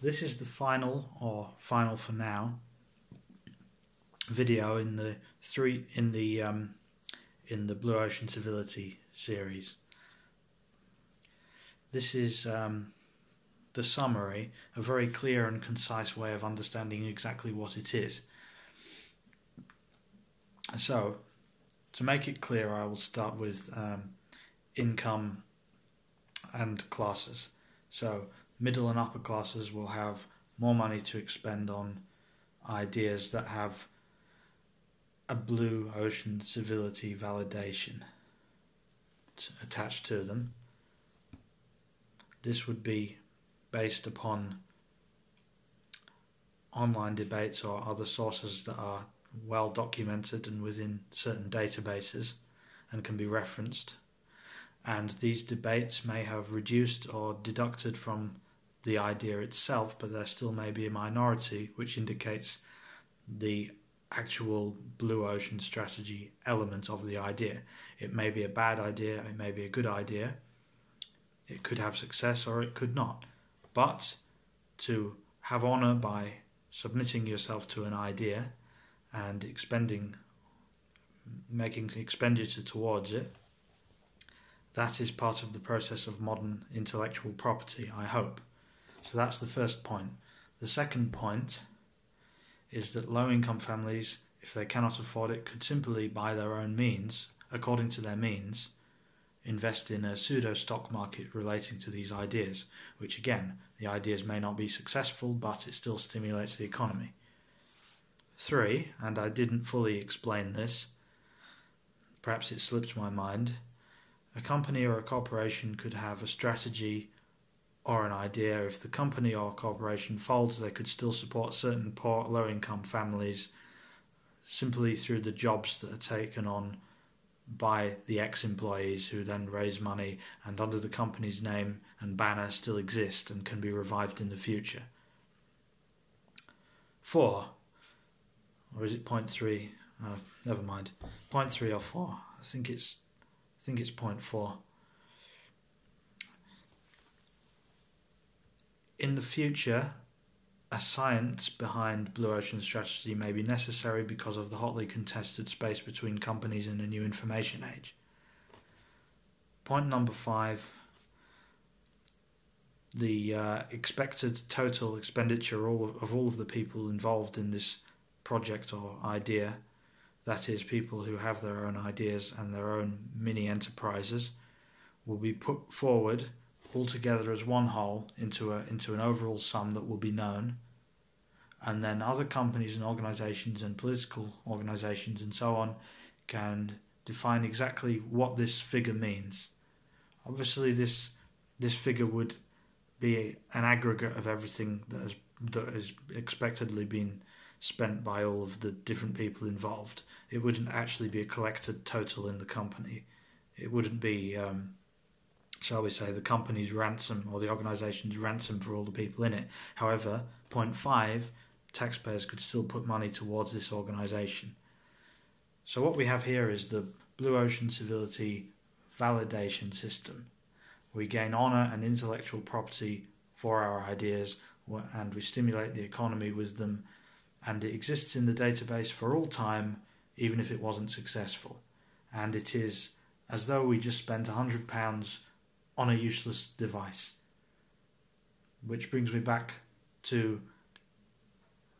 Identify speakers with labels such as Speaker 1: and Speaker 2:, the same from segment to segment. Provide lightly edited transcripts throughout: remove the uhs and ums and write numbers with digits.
Speaker 1: this is the final, or final for now, video in the Blue Ocean Civility series. This is the summary, a very clear and concise way of understanding exactly what it is. So, to make it clear, I will start with income and classes. So, middle and upper classes will have more money to expend on ideas that have a Blue Ocean Civility validation attached to them. This would be based upon online debates or other sources that are well documented and within certain databases and can be referenced. And these debates may have reduced or deducted from the idea itself, but there still may be a minority, which indicates the actual Blue Ocean strategy element of the idea. It may be a bad idea, it may be a good idea, it could have success or it could not. But to have honour by submitting yourself to an idea and making expenditure towards it, that is part of the process of modern intellectual property, I hope. So that's the first point. The second point is that low-income families, if they cannot afford it, could simply, by their own means, according to their means, invest in a pseudo-stock market relating to these ideas, which again, the ideas may not be successful, but it still stimulates the economy. 3, and I didn't fully explain this, perhaps it slipped my mind, a company or a corporation could have a strategy or an idea. If the company or corporation folds, they could still support certain poor, low-income families simply through the jobs that are taken on by the ex-employees, who then raise money and under the company's name and banner still exist and can be revived in the future. 4, or is it point 3? Never mind. Point 3 or 4? I think it's point 4. In the future, a science behind Blue Ocean strategy may be necessary because of the hotly contested space between companies in a new information age. Point number 5, the expected total expenditure of all of the people involved in this project or idea, that is, people who have their own ideas and their own mini enterprises, will be put forward all together as one whole into an overall sum that will be known, and then other companies and organisations and political organisations and so on can define exactly what this figure means. Obviously this figure would be an aggregate of everything that has expectedly been spent by all of the different people involved. It wouldn't actually be a collected total in the company. It wouldn't be shall we say, the company's ransom or the organisation's ransom for all the people in it. However, point 5, taxpayers could still put money towards this organisation. So what we have here is the Blue Ocean Civility validation system. We gain honour and intellectual property for our ideas, and we stimulate the economy with them, and it exists in the database for all time, even if it wasn't successful. And it is as though we just spent £100 on a useless device. Which brings me back to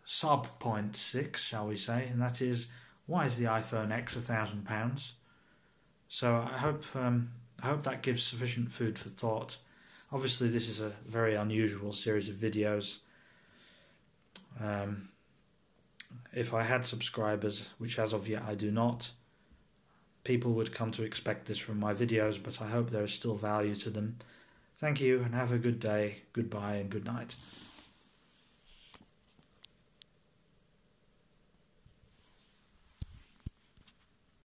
Speaker 1: sub point 6, shall we say, and that is, why is the iPhone X £1,000? So I hope that gives sufficient food for thought. Obviously this is a very unusual series of videos. If I had subscribers, which as of yet I do not, people would come to expect this from my videos, but I hope there is still value to them. Thank you and have a good day, goodbye and good night.